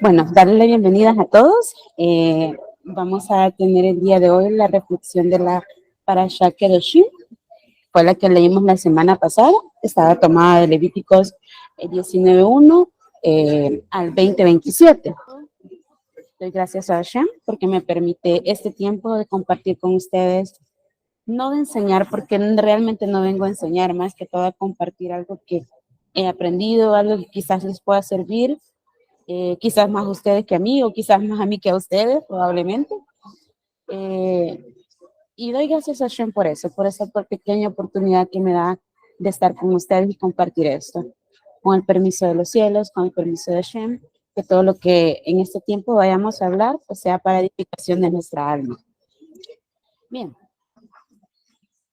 Bueno, darle la bienvenida a todos. Vamos a tener el día de hoy la reflexión de la Parashá Kedoshim. Fue la que leímos la semana pasada. Estaba tomada de Levíticos 19:1 al 20:27. Doy gracias a Hashem porque me permite este tiempo de compartir con ustedes. No de enseñar, porque realmente no vengo a enseñar, más que todo a compartir algo que he aprendido, algo que quizás les pueda servir. Quizás más a ustedes que a mí, o quizás más a mí que a ustedes, probablemente. Y doy gracias a Hashem por eso, por esa pequeña oportunidad que me da de estar con ustedes y compartir esto. Con el permiso de los cielos, con el permiso de Hashem, que todo lo que en este tiempo vayamos a hablar, pues sea para edificación de nuestra alma. Bien.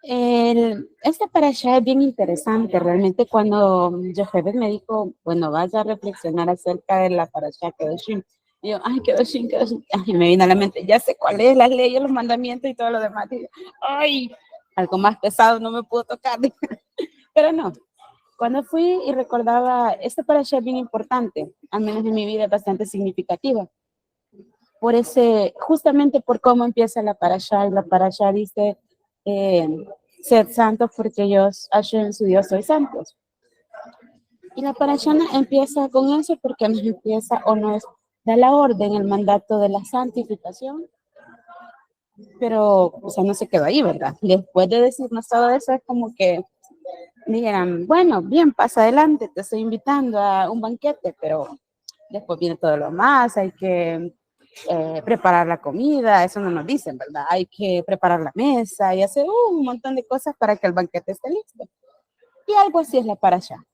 Esta parasha es bien interesante, realmente cuando Yochebed me dijo, bueno, vaya a reflexionar acerca de la parasha Kedoshim. Y yo, ay, Kedoshim, Kedoshim. Ay, me vino a la mente, ya sé cuál es, las leyes, los mandamientos y todo lo demás. Y yo, ay, algo más pesado no me pudo tocar. Pero no, cuando fui y recordaba, esta parasha es bien importante, al menos en mi vida es bastante significativa. Por justamente por cómo empieza la parasha, y la parasha dice, sed santos porque yo, Hashem, su Dios, soy santos. Y la parasha empieza con eso porque nos empieza o nos da la orden, el mandato de la santificación. Pero, o sea, no se quedó ahí, ¿verdad? Después de decirnos todo eso, es como que dijeran, bueno, bien, pasa adelante, te estoy invitando a un banquete, pero después viene todo lo más, hay que preparar la comida, eso no nos dicen, ¿verdad? Hay que preparar la mesa y hacer un montón de cosas para que el banquete esté listo. Y algo así es la parasha.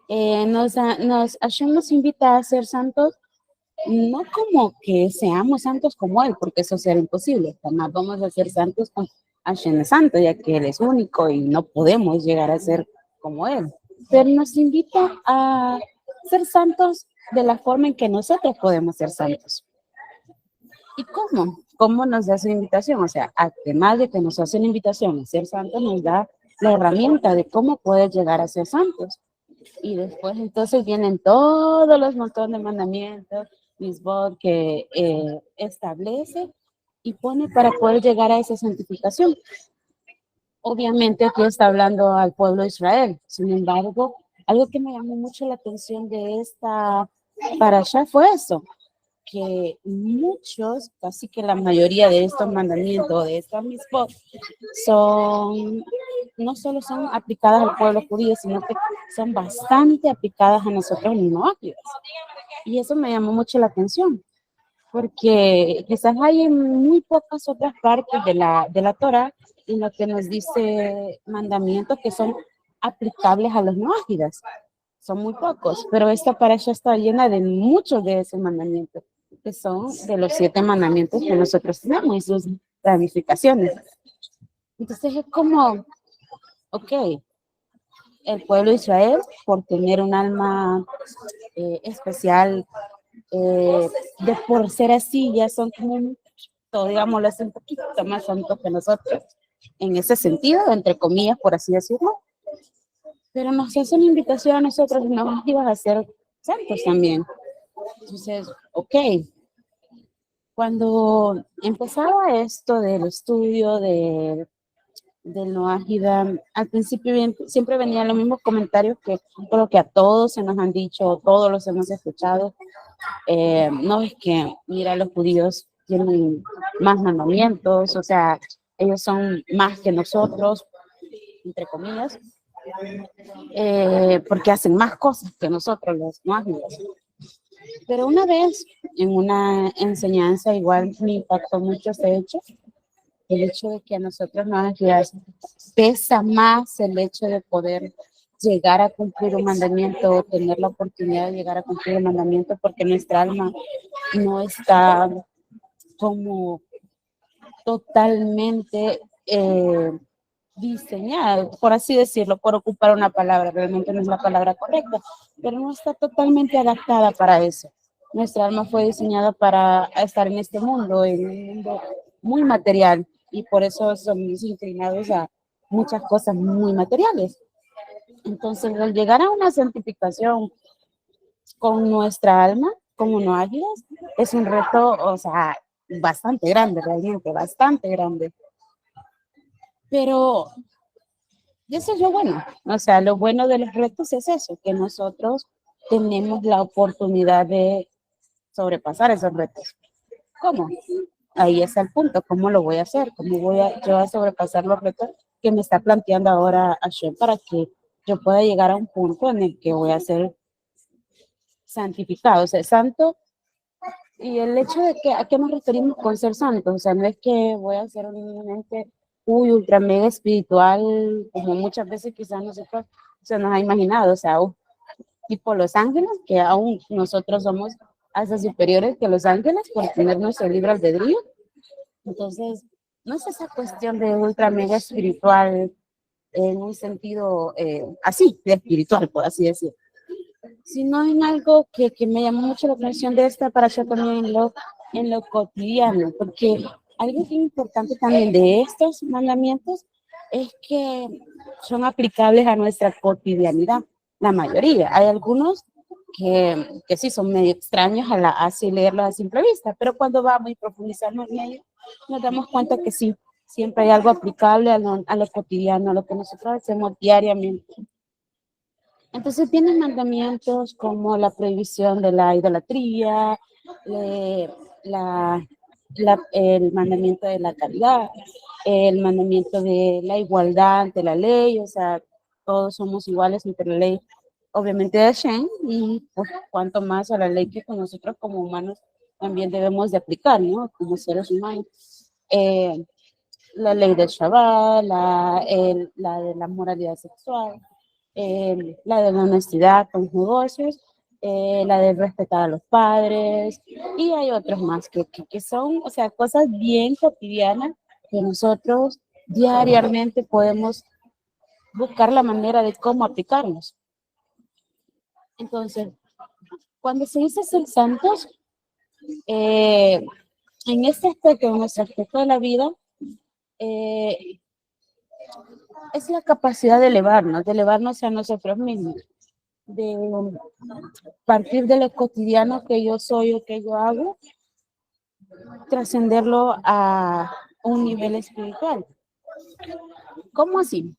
Hashem nos invita a ser santos, no como que seamos santos como Él, porque eso será imposible. Jamás vamos a ser santos con Hashem es santo, ya que Él es único y no podemos llegar a ser como Él. Pero nos invita a ser santos de la forma en que nosotros podemos ser santos. ¿Y cómo? ¿Cómo nos da su invitación? O sea, además de que nos hace una invitación a ser santos, nos da la herramienta de cómo poder llegar a ser santos. Y después entonces vienen todos los montones de mandamientos, misbod, que establece y pone para poder llegar a esa santificación. Obviamente aquí está hablando al pueblo de Israel. Sin embargo, algo que me llamó mucho la atención de esta parasha fue eso, que muchos, casi que la mayoría de estos mandamientos, de estas mitzvot, no solo son aplicadas al pueblo judío, sino que son bastante aplicadas a nosotros mismos. Y eso me llamó mucho la atención, porque quizás hay en muy pocas otras partes de la Torah en lo que nos dice mandamientos que son aplicables a los noágidas. Son muy pocos, pero esta parasha está llena de muchos de esos mandamientos, que son de los 7 mandamientos que nosotros tenemos y sus ramificaciones. Entonces es como, ok, el pueblo de Israel, por tener un alma especial, por ser así, ya son como, digámoslo así, un poquito más santos que nosotros, en ese sentido, entre comillas, por así decirlo. Pero nos hace una invitación a nosotros, nos ibas a ser santos también. Entonces, ok, cuando empezaba esto del estudio del Noahida, al principio siempre venían los mismos comentarios que creo que a todos se nos han dicho, todos los hemos escuchado. No es que, mira, los judíos tienen más mandamientos, o sea, ellos son más que nosotros, entre comillas, porque hacen más cosas que nosotros los noágidas. Pero una vez en una enseñanza igual me impactó mucho ese hecho, el hecho de que a nosotros nos pesa más el hecho de poder llegar a cumplir un mandamiento o tener la oportunidad de llegar a cumplir un mandamiento, porque nuestra alma no está como totalmente diseñada, por así decirlo, por ocupar una palabra, realmente no es la palabra correcta, pero no está totalmente adaptada para eso. Nuestra alma fue diseñada para estar en este mundo, en un mundo muy material, y por eso somos inclinados a muchas cosas muy materiales. Entonces, al llegar a una santificación con nuestra alma, como no ágiles, es un reto, o sea, bastante grande, realmente, bastante grande. Pero eso es lo bueno, o sea, lo bueno de los retos es eso, que nosotros tenemos la oportunidad de sobrepasar esos retos. ¿Cómo? Ahí está el punto, ¿cómo lo voy a hacer? ¿Cómo voy a yo a sobrepasar los retos que me está planteando ahora Hashem para que yo pueda llegar a un punto en el que voy a ser santificado, o sea, santo? Y el hecho de que, ¿a qué nos referimos con ser santos? O sea, no es que voy a ser un ente, ultra mega espiritual, como muchas veces quizás nosotros se nos ha imaginado, o sea, tipo los ángeles, que aún nosotros somos hasta superiores que los ángeles por tener nuestro libre albedrío. Entonces, no es esa cuestión de ultra mega espiritual en un sentido así, de espiritual, por así decirlo, sino en algo que me llamó mucho la atención de esta para yo también en lo cotidiano, porque algo que es importante también de estos mandamientos es que son aplicables a nuestra cotidianidad, la mayoría. Hay algunos que sí son medio extraños a así leerlos a simple vista, pero cuando vamos y profundizamos en ellos, nos damos cuenta que sí, siempre hay algo aplicable a lo cotidiano, a lo que nosotros hacemos diariamente. Entonces tienen mandamientos como la prohibición de la idolatría, la, el mandamiento de la caridad, el mandamiento de la igualdad ante la ley, o sea, todos somos iguales ante la ley, obviamente de Hashem, y pues, cuanto más a la ley que con nosotros como humanos también debemos de aplicar, ¿no? Como seres humanos. La ley del Shabbat, la de la moralidad sexual, la de la honestidad con los negocios, la de respetar a los padres, y hay otros más que son, o sea, cosas bien cotidianas que nosotros diariamente podemos buscar la manera de cómo aplicarlos. Entonces, cuando se dice ser santos, en este aspecto, en nuestro aspecto de la vida, eh, es la capacidad de elevarnos a nosotros mismos, de partir de lo cotidiano que yo soy o que yo hago, trascenderlo a un nivel espiritual. ¿Cómo así?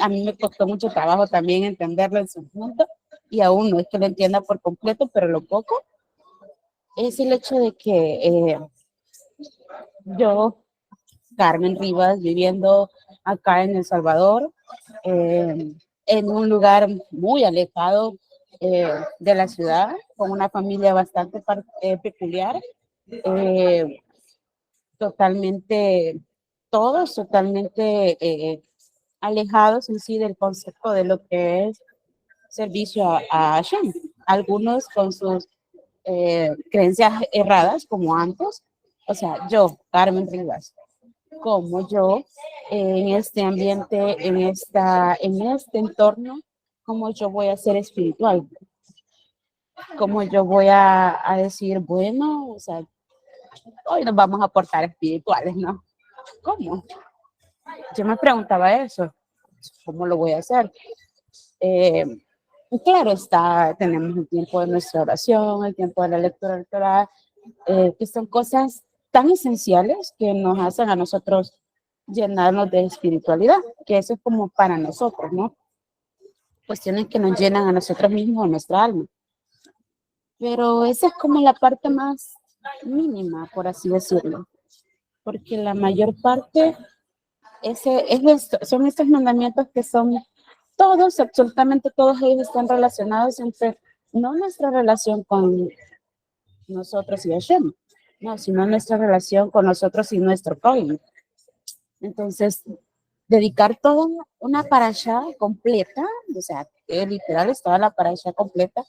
A mí me costó mucho trabajo también entenderlo en su punto, y aún no es que lo entienda por completo, pero lo poco es el hecho de que yo, Carmen Rivas, viviendo acá en El Salvador, en un lugar muy alejado de la ciudad, con una familia bastante peculiar, eh, totalmente, todos totalmente alejados en sí del concepto de lo que es servicio a Hashem. Algunos con sus creencias erradas, como antes. O sea, yo, Carmen Rivas, como yo, en este ambiente, en este entorno, cómo yo voy a ser espiritual, cómo yo voy a decir, bueno, o sea, hoy nos vamos a portar espirituales, ¿no? ¿Cómo? Yo me preguntaba eso, ¿cómo lo voy a hacer? Eh, claro está, tenemos el tiempo de nuestra oración, el tiempo de la lectura del Torah, que son cosas tan esenciales que nos hacen a nosotros llenarnos de espiritualidad, que eso es como para nosotros, ¿no? Cuestiones que nos llenan a nosotros mismos, a nuestra alma. Pero esa es como la parte más mínima, por así decirlo, porque la mayor parte son estos mandamientos que son todos, absolutamente todos ellos están relacionados entre no nuestra relación con nosotros y Hashem, no, sino nuestra relación con nosotros y nuestro prójimo. Entonces, dedicar toda una parasha completa, o sea, literal es toda la parasha completa,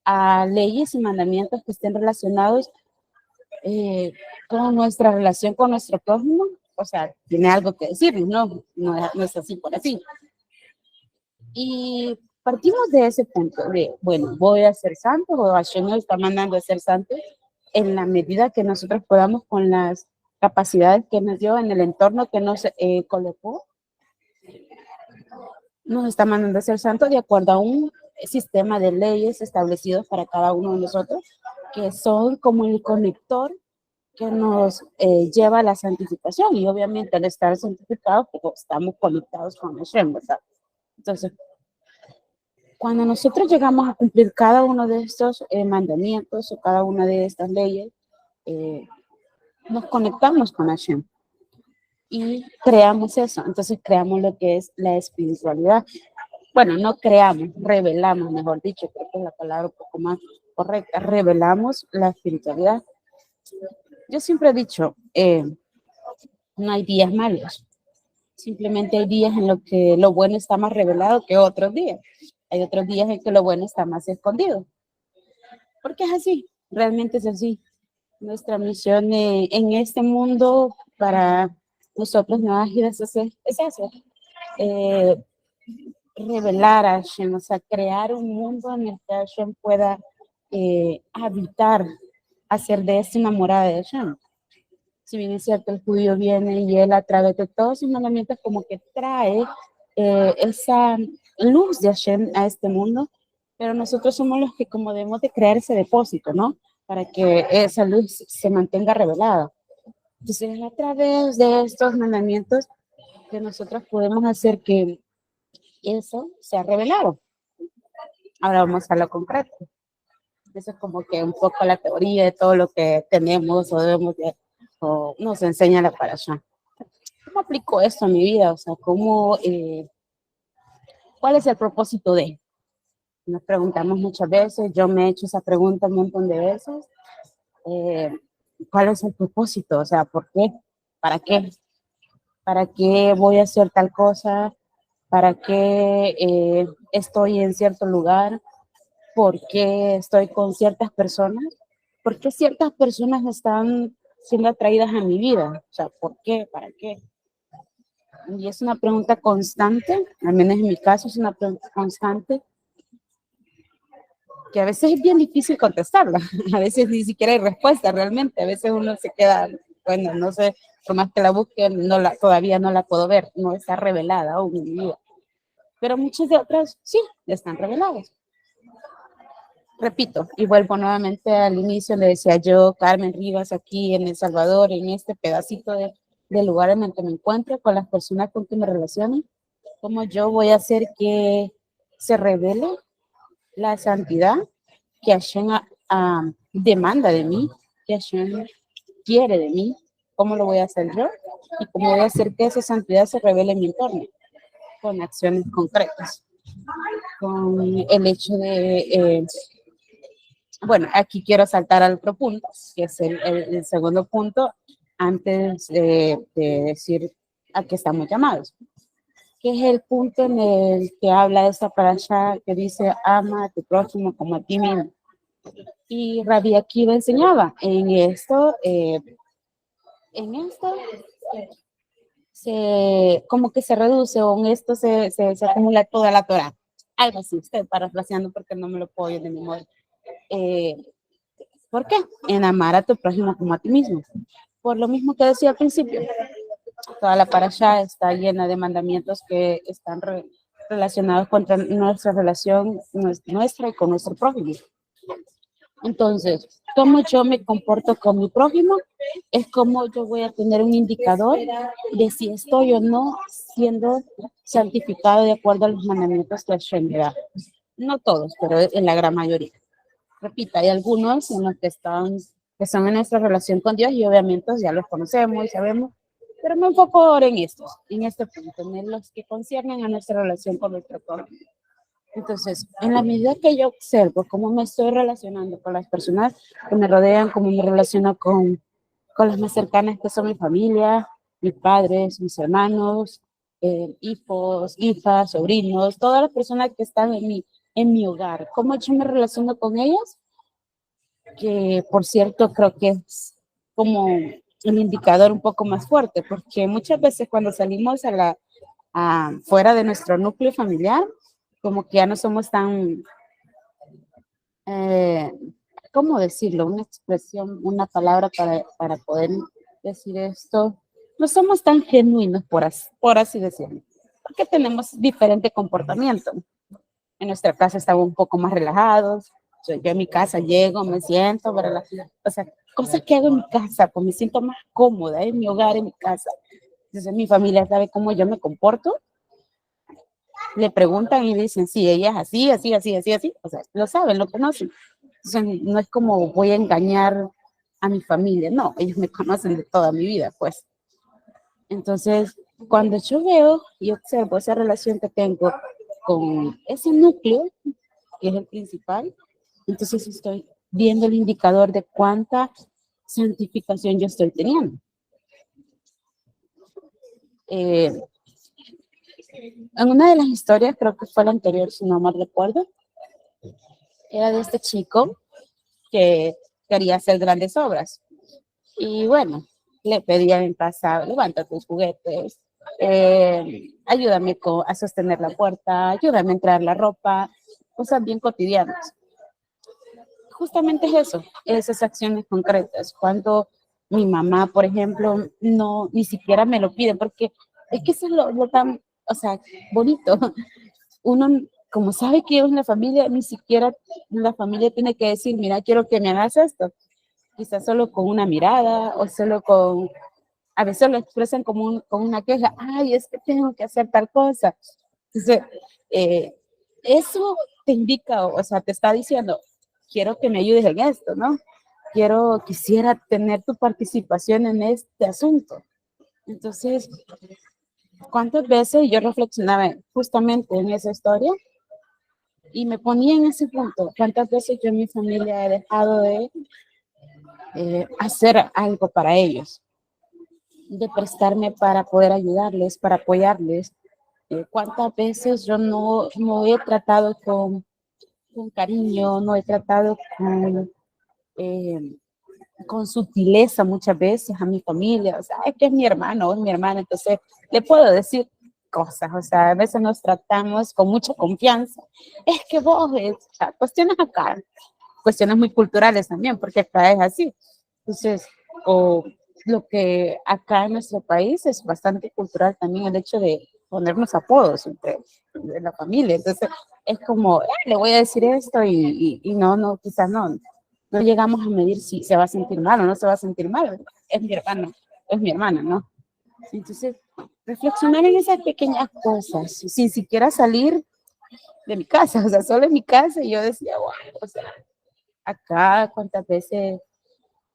a leyes y mandamientos que estén relacionados con nuestra relación con nuestro prójimo, o sea, tiene algo que decir, no es así por así. Y partimos de ese punto de, bueno, voy a ser santo, o Hashem nos está mandando a ser santo en la medida que nosotros podamos con las capacidades que nos dio en el entorno que nos colocó. nos está mandando a ser santos de acuerdo a un sistema de leyes establecidos para cada uno de nosotros, que son como el conector que nos lleva a la santificación. Y obviamente al estar santificados, pues estamos conectados con Hashem, ¿verdad? Entonces, cuando nosotros llegamos a cumplir cada uno de estos mandamientos o cada una de estas leyes, eh, nos conectamos con Hashem y creamos eso. Entonces creamos lo que es la espiritualidad. Bueno, no creamos, revelamos, mejor dicho, creo que es la palabra un poco más correcta. Revelamos la espiritualidad. Yo siempre he dicho, no hay días malos. Simplemente hay días en los que lo bueno está más revelado que otros días. Hay otros días en que lo bueno está más escondido. Porque es así, realmente es así. Nuestra misión en este mundo para nosotros nuevas vidas es eso. Eh, revelar a Hashem, o sea, crear un mundo en el que Hashem pueda habitar, hacer de este una morada de Hashem. Si bien es cierto, el judío viene y él a través de todos sus mandamientos como que trae esa luz de Hashem a este mundo, pero nosotros somos los que como debemos de crear ese depósito, ¿no? Para que esa luz se mantenga revelada. Entonces, a través de estos mandamientos que nosotros podemos hacer que eso sea revelado. Ahora vamos a lo concreto. Eso es como que un poco la teoría de todo lo que tenemos o debemos de, o nos enseña la parasha. ¿Cómo aplico esto a mi vida? O sea, ¿cuál es el propósito de? Nos preguntamos muchas veces, yo me he hecho esa pregunta un montón de veces. Eh, ¿Cuál es el propósito? O sea, ¿por qué? ¿Para qué? ¿Para qué voy a hacer tal cosa? ¿Para qué estoy en cierto lugar? ¿Por qué estoy con ciertas personas? ¿Por qué ciertas personas están siendo atraídas a mi vida? O sea, ¿por qué? ¿Para qué? Y es una pregunta constante, al menos en mi caso es una pregunta constante, que a veces es bien difícil contestarla. A veces ni siquiera hay respuesta realmente. A veces uno se queda, bueno, no sé, por más que la busque, todavía no la puedo ver, no está revelada aún en mi vida. Pero muchas de otras sí, están reveladas. Repito, y vuelvo nuevamente al inicio, le decía yo, Carmen Rivas, aquí en El Salvador, en este pedacito de lugar en el que me encuentro, con las personas con que me relaciono, cómo yo voy a hacer que se revele la santidad que Hashem demanda de mí, que Hashem quiere de mí, cómo lo voy a hacer yo y cómo voy a hacer que esa santidad se revele en mi entorno, con acciones concretas, con el hecho de bueno, aquí quiero saltar al otro punto, que es el segundo punto, antes de decir a qué estamos llamados, que es el punto en el que habla esta parasha que dice, ama a tu prójimo como a ti mismo. Y Rabbi Akiva enseñaba, en esto como que se reduce, o en esto se acumula toda la Torah. Algo así, estoy parafraseando porque no me lo puedo ir de memoria. ¿Por qué? En amar a tu prójimo como a ti mismo. Por lo mismo que decía al principio, toda la parasha está llena de mandamientos que están relacionados con nuestra relación, nuestra y con nuestro prójimo. Entonces, cómo yo me comporto con mi prójimo es como yo voy a tener un indicador de si estoy o no siendo santificado de acuerdo a los mandamientos que Hashem me da. No todos, pero en la gran mayoría. Repito, hay algunos en los que son en nuestra relación con Dios y obviamente ya los conocemos y sabemos, pero me enfoco ahora en estos, en este punto, en los que conciernen a nuestra relación con nuestro prójimo. Entonces, en la medida que yo observo cómo me estoy relacionando con las personas que me rodean, cómo me relaciono con las más cercanas que son mi familia, mis padres, mis hermanos, hijos, hijas, sobrinos, todas las personas que están en mi hogar, cómo yo me relaciono con ellas, que por cierto creo que es como un indicador un poco más fuerte, porque muchas veces cuando salimos fuera de nuestro núcleo familiar, como que ya no somos tan, eh, ¿cómo decirlo? Una expresión, una palabra para poder decir esto. No somos tan genuinos, por así decirlo. porque tenemos diferente comportamiento. En nuestra casa estamos un poco más relajados. Yo en mi casa llego, me siento, o sea, cosas que hago en mi casa, pues me siento más cómoda en mi hogar, en mi casa. Entonces mi familia sabe cómo yo me comporto, le preguntan y dicen, sí, ella es así, así, así, así, así, o sea, lo saben, lo conocen. Entonces no es como voy a engañar a mi familia, no, ellos me conocen de toda mi vida, pues. Entonces, cuando yo veo y observo esa relación que tengo con ese núcleo, que es el principal, entonces estoy viendo el indicador de cuánta santificación yo estoy teniendo. En una de las historias, creo que fue la anterior, si no mal recuerdo, era de este chico que quería hacer grandes obras. Y bueno, le pedía en casa, levanta tus juguetes, ayúdame a sostener la puerta, ayúdame a entrar la ropa, cosas bien cotidianas. Justamente es eso, esas acciones concretas. Cuando mi mamá, por ejemplo, no, ni siquiera me lo pide, porque es que eso es lo tan, o sea, bonito. Uno, como sabe que es una familia, ni siquiera la familia tiene que decir, mira, quiero que me hagas esto. Quizás solo con una mirada o solo con, a veces lo expresan como con una queja, ay, es que tengo que hacer tal cosa. Entonces, eh, eso te indica, o sea, te está diciendo, quiero que me ayudes en esto, ¿no? Quisiera tener tu participación en este asunto. Entonces, ¿cuántas veces yo reflexionaba justamente en esa historia y me ponía en ese punto? ¿Cuántas veces yo en mi familia he dejado de hacer algo para ellos, de prestarme para poder ayudarles, para apoyarles? ¿Cuántas veces yo no he tratado con cariño, no he tratado eh, con sutileza muchas veces a mi familia? O sea, es que es mi hermano o es mi hermana, entonces le puedo decir cosas, o sea, a veces nos tratamos con mucha confianza. Es que vos, o sea, cuestiones acá, cuestiones muy culturales también, porque acá es así. Entonces, o lo que acá en nuestro país es bastante cultural también el hecho de ponernos apodos entre de la familia. Entonces, es como, le voy a decir esto y no, quizás no llegamos a medir si se va a sentir mal o no se va a sentir mal. Es mi hermano, es mi hermana, ¿no? Entonces, reflexionar en esas pequeñas cosas, sin siquiera salir de mi casa, o sea, solo en mi casa, y yo decía, wow, o sea, acá cuántas veces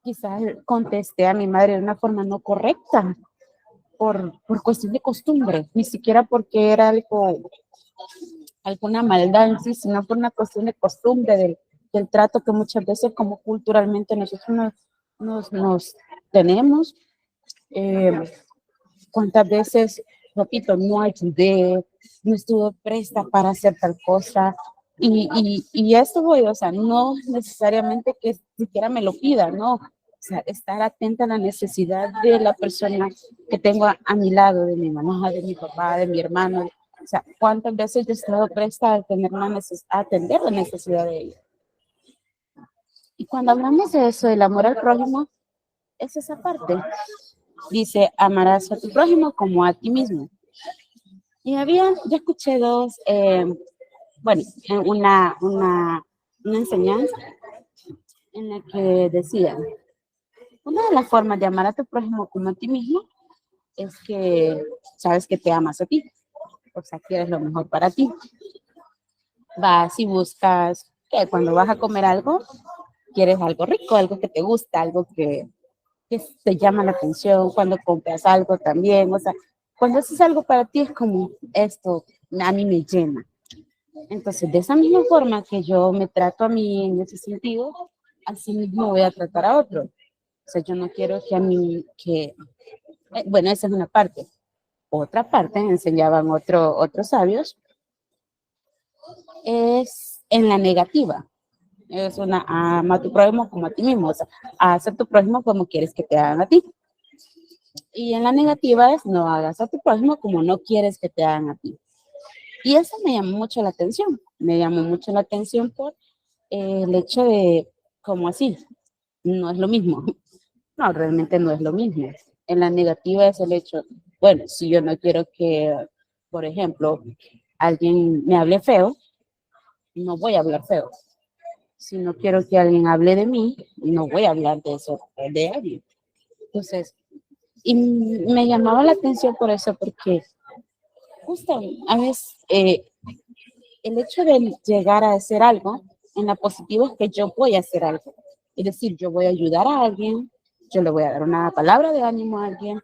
quizás contesté a mi madre de una forma no correcta, por cuestión de costumbre, ni siquiera porque era alguna maldad en sí, sino por una cuestión de costumbre del trato que muchas veces como culturalmente nosotros nos tenemos. Eh, Cuántas veces, repito, no ayudé, no estuve presta para hacer tal cosa. Y esto voy, o sea, no necesariamente que siquiera me lo pida, no. O sea, estar atenta a la necesidad de la persona que tengo a mi lado, de mi mamá, de mi papá, de mi hermano. O sea, cuántas veces yo he estado presta a, a atender la necesidad de ella. Y cuando hablamos de eso, del amor al prójimo, es esa parte. Dice, amarás a tu prójimo como a ti mismo. Y yo escuché dos, bueno, una enseñanza en la que decía, una de las formas de amar a tu prójimo como a ti mismo es que sabes que te amas a ti, o sea, quieres lo mejor para ti. Vas y buscas que cuando vas a comer algo, quieres algo rico, algo que te gusta, algo que te llama la atención, cuando compras algo también, o sea, cuando haces algo para ti es como esto, a mí me llena. Entonces, de esa misma forma que yo me trato a mí en ese sentido, así mismo voy a tratar a otro. O sea, yo no quiero que a mí, bueno, esa es una parte. Otra parte, enseñaban otros sabios, es en la negativa. Es ama a tu prójimo como a ti mismo, o sea, haz a tu prójimo como quieres que te hagan a ti. Y en la negativa es no hagas a tu prójimo como no quieres que te hagan a ti. Y eso me llamó mucho la atención. Me llamó mucho la atención por el hecho de, como así, no es lo mismo. No, realmente no es lo mismo. En la negativa es el hecho, bueno, si yo no quiero que, por ejemplo, alguien me hable feo, no voy a hablar feo. Si no quiero que alguien hable de mí, no voy a hablar de eso de alguien. Entonces, y me llamaba la atención por eso, porque justo a veces el hecho de llegar a hacer algo en la positiva es que yo voy a hacer algo. Es decir, yo voy a ayudar a alguien, yo le voy a dar una palabra de ánimo a alguien,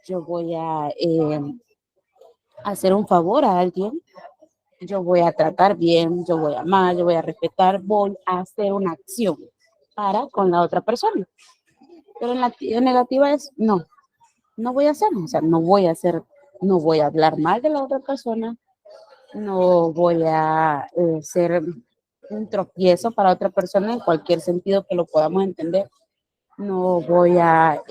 yo voy a hacer un favor a alguien, yo voy a tratar bien, yo voy a amar, yo voy a respetar, voy a hacer una acción para con la otra persona. Pero en la negativa es no, no voy a hacer, o sea, no voy a hacer, no voy a hablar mal de la otra persona, no voy a ser un tropiezo para otra persona en cualquier sentido que lo podamos entender, no voy a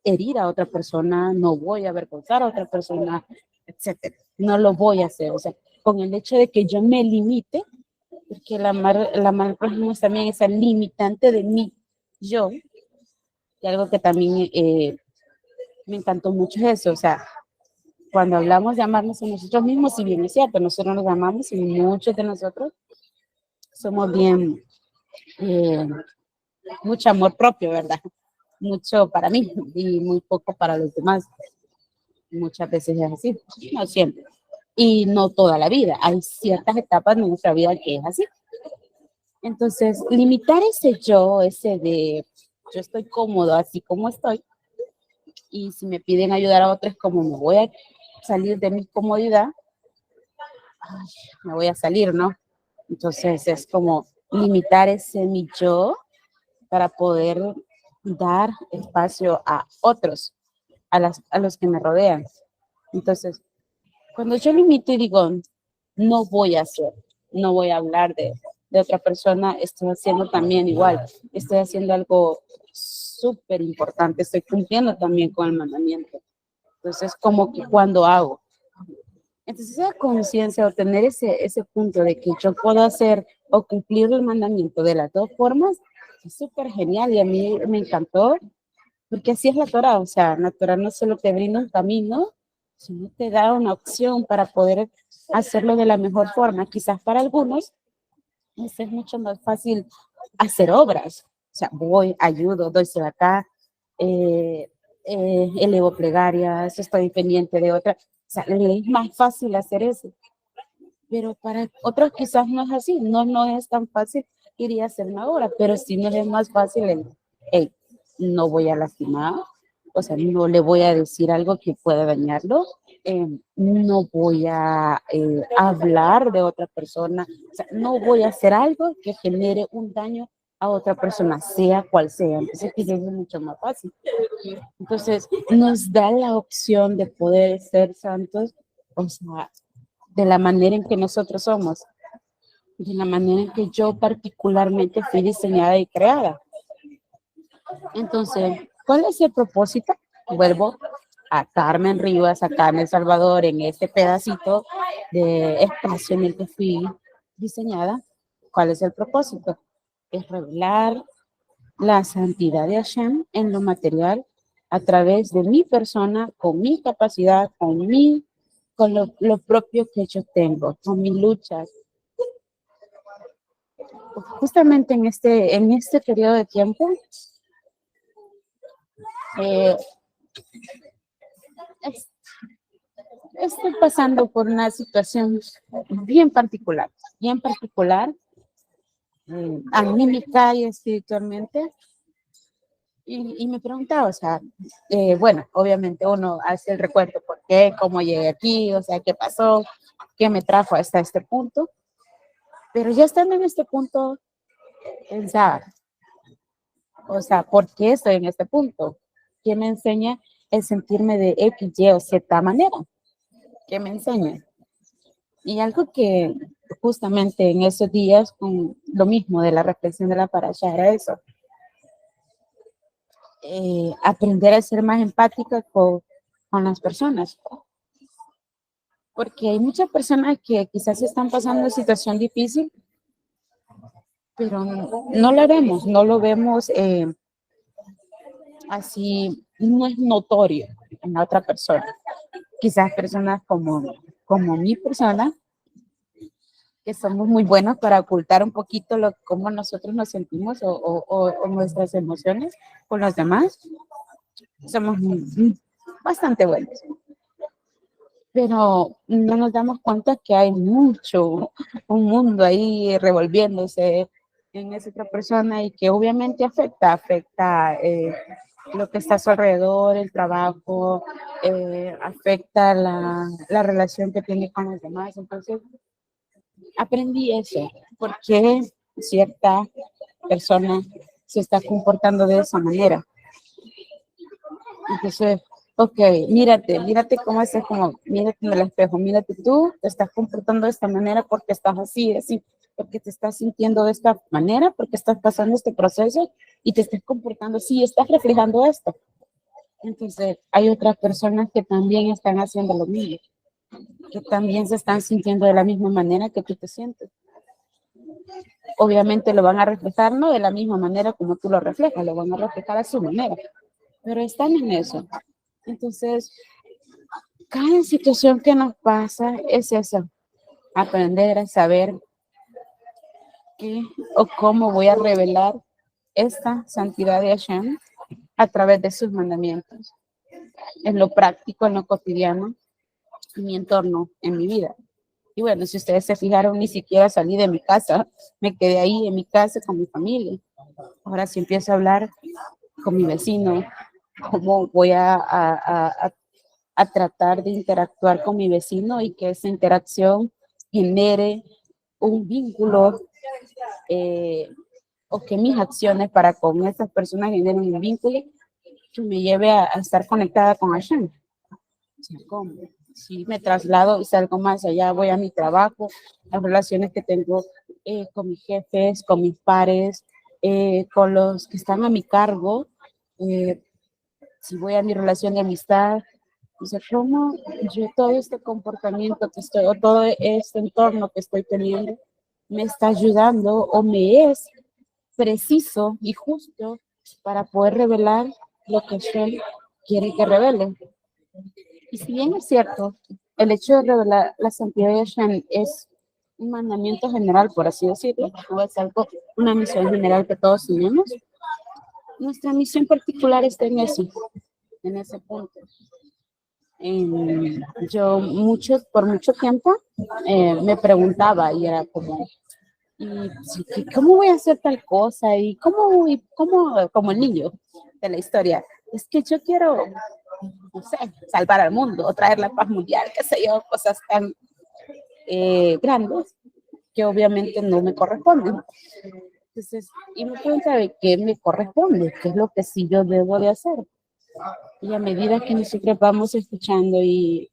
herir a otra persona, no voy a avergonzar a otra persona, etcétera. No lo voy a hacer, o sea, con el hecho de que yo me limite, porque la mal prójimo es también esa limitante de mí, yo, y algo que también me encantó mucho es eso, o sea, cuando hablamos de amarnos a nosotros mismos, si bien es cierto, nosotros nos amamos y muchos de nosotros somos bien, eh, mucho amor propio, ¿verdad? Mucho para mí y muy poco para los demás. Muchas veces es así, no siempre. Y no toda la vida. Hay ciertas etapas de nuestra vida que es así. Entonces, limitar ese yo, ese de yo estoy cómodo así como estoy, y si me piden ayudar a otros, como me voy a salir de mi comodidad, ay, me voy a salir, ¿no? Entonces, es como limitar ese mi yo para poder dar espacio a otros, a los que me rodean. Entonces, cuando yo limito y digo, no voy a hacer, no voy a hablar de otra persona, estoy haciendo también igual, estoy haciendo algo súper importante, estoy cumpliendo también con el mandamiento. Entonces, como que cuando hago. Entonces, esa conciencia o tener ese punto de que yo puedo hacer o cumplir el mandamiento de las dos formas, es súper genial y a mí me encantó, porque así es la Torah, o sea, la Torah no solo te brinda un camino, sino te da una opción para poder hacerlo de la mejor forma. Quizás para algunos es mucho más fácil hacer obras, o sea, voy, ayudo, doy acá, eh, elevo plegarias, estoy pendiente de otra, o sea, le es más fácil hacer eso, pero para otros quizás no es así, no es tan fácil ir a hacer una obra, pero sí nos es más fácil el, hey, no voy a lastimar, o sea, no le voy a decir algo que pueda dañarlo, no voy a hablar de otra persona, o sea, no voy a hacer algo que genere un daño a otra persona, sea cual sea. Entonces, quizás es mucho más fácil. Entonces, nos da la opción de poder ser santos, o sea, de la manera en que nosotros somos, de la manera en que yo particularmente fui diseñada y creada. Entonces, ¿cuál es el propósito? Vuelvo a Carmen Rivas, acá en El Salvador, en este pedacito de espacio en el que fui diseñada. ¿Cuál es el propósito? Es revelar la santidad de Hashem en lo material a través de mi persona, con mi capacidad, con lo propio que yo tengo, con mis luchas. Justamente en este periodo de tiempo, eh, es- estoy pasando por una situación bien particular, anímica y espiritualmente. Y me preguntaba, o sea, bueno, obviamente uno hace el recuento, ¿por qué? ¿Cómo llegué aquí? O sea, ¿qué pasó? ¿Qué me trajo hasta este punto? Pero ya estando en este punto, pensaba, o sea, ¿por qué estoy en este punto? ¿Qué me enseña el sentirme de X, Y o Z manera? ¿Qué me enseña? Y algo que justamente en esos días, con lo mismo de la reflexión de la parasha, era eso, aprender a ser más empática con las personas. Porque hay muchas personas que quizás están pasando una situación difícil, pero no la vemos, no lo vemos así, no es notorio en la otra persona. Quizás personas como como mi persona, que somos muy buenos para ocultar un poquito cómo nosotros nos sentimos o nuestras emociones con los demás. Somos bastante buenos. Pero no nos damos cuenta que hay un mundo ahí revolviéndose en esa otra persona y que obviamente afecta lo que está a su alrededor, el trabajo, afecta la relación que tiene con los demás. Entonces, aprendí eso, porque cierta persona se está comportando de esa manera. Entonces, ok, mírate cómo es, como, mírate en el espejo, mírate tú, te estás comportando de esta manera porque estás así, porque te estás sintiendo de esta manera, porque estás pasando este proceso y te estás comportando así, estás reflejando esto. Entonces, hay otras personas que también están haciendo lo mismo, que también se están sintiendo de la misma manera que tú te sientes. Obviamente lo van a reflejar, no de la misma manera como tú lo reflejas, lo van a reflejar a su manera, pero están en eso. Entonces, cada situación que nos pasa es eso, aprender a saber qué o cómo voy a revelar esta santidad de Hashem a través de sus mandamientos, en lo práctico, en lo cotidiano, en mi entorno, en mi vida. Y bueno, si ustedes se fijaron, ni siquiera salí de mi casa, me quedé ahí en mi casa con mi familia. Ahora sí empiezo a hablar con mi vecino, cómo voy a tratar de interactuar con mi vecino y que esa interacción genere un vínculo o que mis acciones para con esas personas generen un vínculo que me lleve a estar conectada con Hashem. O sea, ¿cómo? Si me traslado y salgo más allá, voy a mi trabajo, las relaciones que tengo con mis jefes, con mis pares, con los que están a mi cargo, si voy a mi relación de amistad, o sea, cómo yo todo este comportamiento que estoy, o todo este entorno que estoy teniendo, me está ayudando o me es preciso y justo para poder revelar lo que usted quiere que revele. Y si bien es cierto, el hecho de revelar la santidad de Hashem es un mandamiento general, por así decirlo, no es algo, una misión general que todos tenemos, nuestra misión particular está en ese punto. Yo por mucho tiempo me preguntaba y era como, ¿cómo voy a hacer tal cosa? Como el niño de la historia. Es que yo quiero, no sé, salvar al mundo o traer la paz mundial, qué sé yo, cosas tan grandes que obviamente no me corresponden. Entonces, y me pregunta de qué me corresponde, qué es lo que sí yo debo de hacer. Y a medida que nosotros vamos escuchando y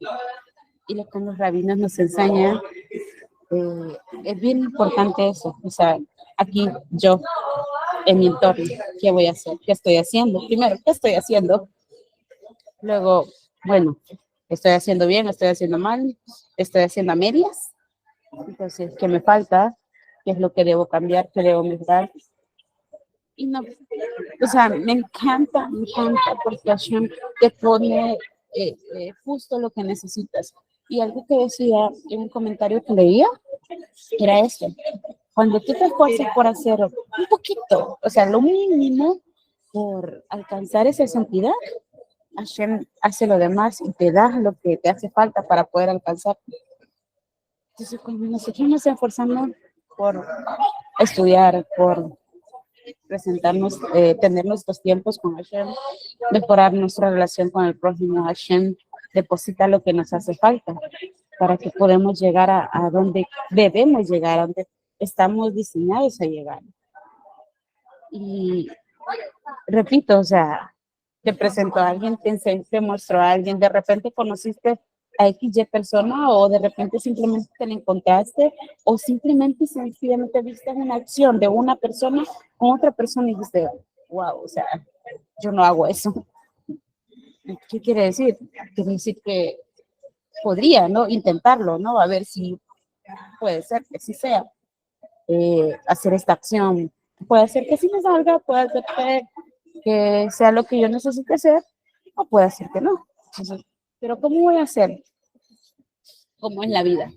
lo que los rabinos nos enseñan, es bien importante eso. O sea, aquí yo, en mi entorno, ¿qué voy a hacer? ¿Qué estoy haciendo? Primero, ¿qué estoy haciendo? Luego, bueno, ¿estoy haciendo bien? ¿Estoy haciendo mal? ¿Estoy haciendo a medias? Entonces, ¿qué me falta? ¿Qué es lo que debo cambiar? ¿Qué debo mejorar? Y no, o sea, me encanta porque Hashem te pone justo lo que necesitas. Y algo que decía en un comentario que leía era esto. Cuando tú te esfuerzas por hacer un poquito, o sea, lo mínimo por alcanzar esa santidad, Hashem hace lo demás y te da lo que te hace falta para poder alcanzar. Entonces, cuando nosotros nos esforzamos por estudiar, por presentarnos, tener nuestros tiempos con Hashem, mejorar nuestra relación con el prójimo, Hashem deposita lo que nos hace falta para que podamos llegar a donde debemos llegar, a donde estamos diseñados a llegar. Y repito, o sea, te presentó a alguien, te mostró a alguien, de repente conociste a XY persona o de repente simplemente te la encontraste o simplemente sencillamente viste una acción de una persona con otra persona y dijiste, wow, o sea, yo no hago eso. ¿Qué quiere decir? Quiere decir que podría, ¿no? Intentarlo, ¿no? A ver si puede ser que sí sea hacer esta acción. Puede ser que sí me salga, puede ser que sea lo que yo necesite hacer, o puede ser que no. Entonces, pero ¿cómo voy a hacer? como es la vida,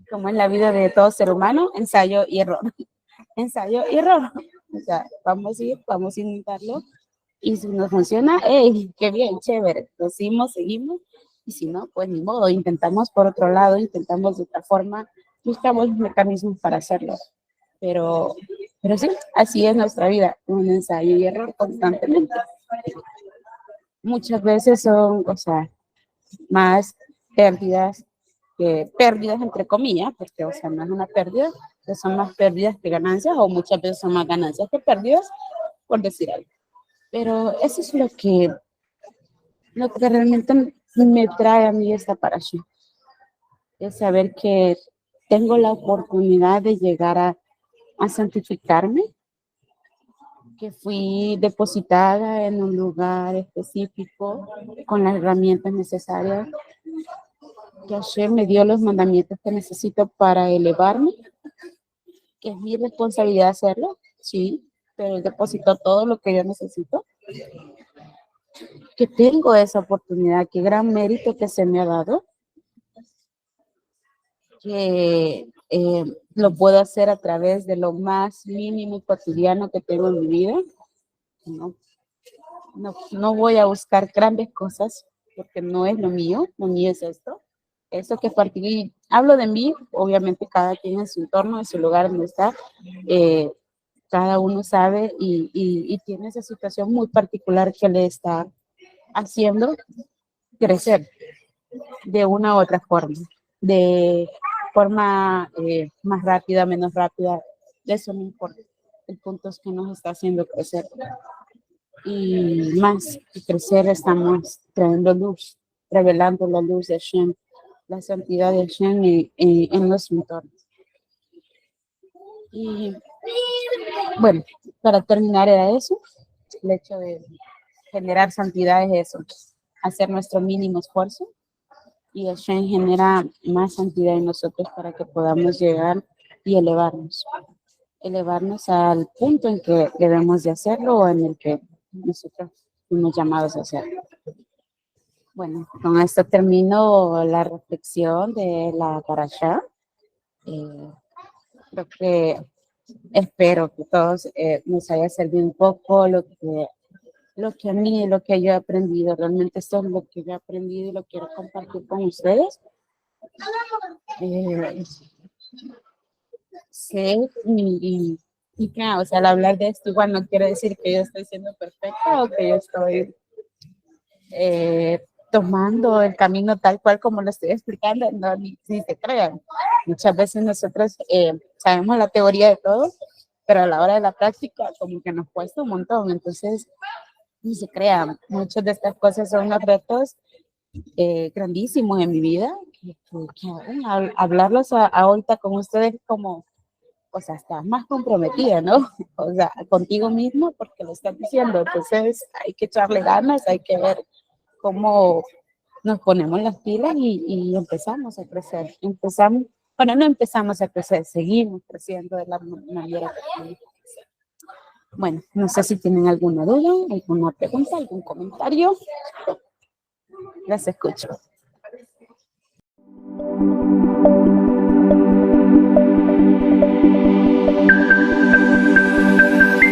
como es la vida de todo ser humano, ensayo y error, ensayo y error. O sea, vamos a intentarlo y si no funciona, hey, qué bien, chévere, lo seguimos y si no, pues ni modo, intentamos por otro lado, intentamos de otra forma, buscamos mecanismos para hacerlo. Pero, pero sí, así es nuestra vida, un ensayo y error constantemente. Muchas veces son, o sea, más pérdidas que pérdidas entre comillas, porque, o sea, no es una pérdida, que son más pérdidas que ganancias, o muchas veces son más ganancias que pérdidas, por decir algo. Pero eso es lo que realmente me trae a mí esta parasha, es saber que tengo la oportunidad de llegar a santificarme, que fui depositada en un lugar específico con las herramientas necesarias, que Hashem me dio los mandamientos que necesito para elevarme, que es mi responsabilidad hacerlo, sí, pero él depositó todo lo que yo necesito, que tengo esa oportunidad, qué gran mérito que se me ha dado, que lo puedo hacer a través de lo más mínimo y cotidiano que tengo en mi vida. No, no voy a buscar grandes cosas porque no es lo mío es esto. Eso que partí, hablo de mí, obviamente cada quien en su entorno, en su lugar donde está, eh, cada uno sabe y tiene esa situación muy particular que le está haciendo crecer de una u otra forma, de forma más rápida, menos rápida, de eso no importa. El punto es que nos está haciendo crecer y más que crecer estamos trayendo luz, revelando la luz de Hashem, la santidad de Hashem en los entornos. Y bueno, para terminar era eso, el hecho de generar santidad es eso, hacer nuestro mínimo esfuerzo y Hashem genera más santidad en nosotros para que podamos llegar y elevarnos al punto en que debemos de hacerlo o en el que nosotros fuimos llamados a hacerlo. Bueno, con esto termino la reflexión de la parashá. Creo que espero que todos nos haya servido un poco lo que a mí, lo que yo he aprendido. Realmente esto es lo que yo he aprendido y lo quiero compartir con ustedes. Sí, y claro, o sea, al hablar de esto igual no quiere decir que yo estoy siendo perfecta o que yo estoy tomando el camino tal cual como lo estoy explicando, no, ni se crean. Muchas veces nosotros sabemos la teoría de todo, pero a la hora de la práctica como que nos cuesta un montón, entonces ni se crean. Muchas de estas cosas son unos retos grandísimos en mi vida, que aún hablarlos ahorita con ustedes como, o sea, estás más comprometida, ¿no? O sea, contigo mismo porque lo estás diciendo, entonces hay que echarle ganas, hay que ver cómo nos ponemos las pilas y empezamos a crecer. Bueno, no empezamos a crecer, seguimos creciendo de la manera que tenemos que crecer. Bueno, no sé si tienen alguna duda, alguna pregunta, algún comentario. Las escucho.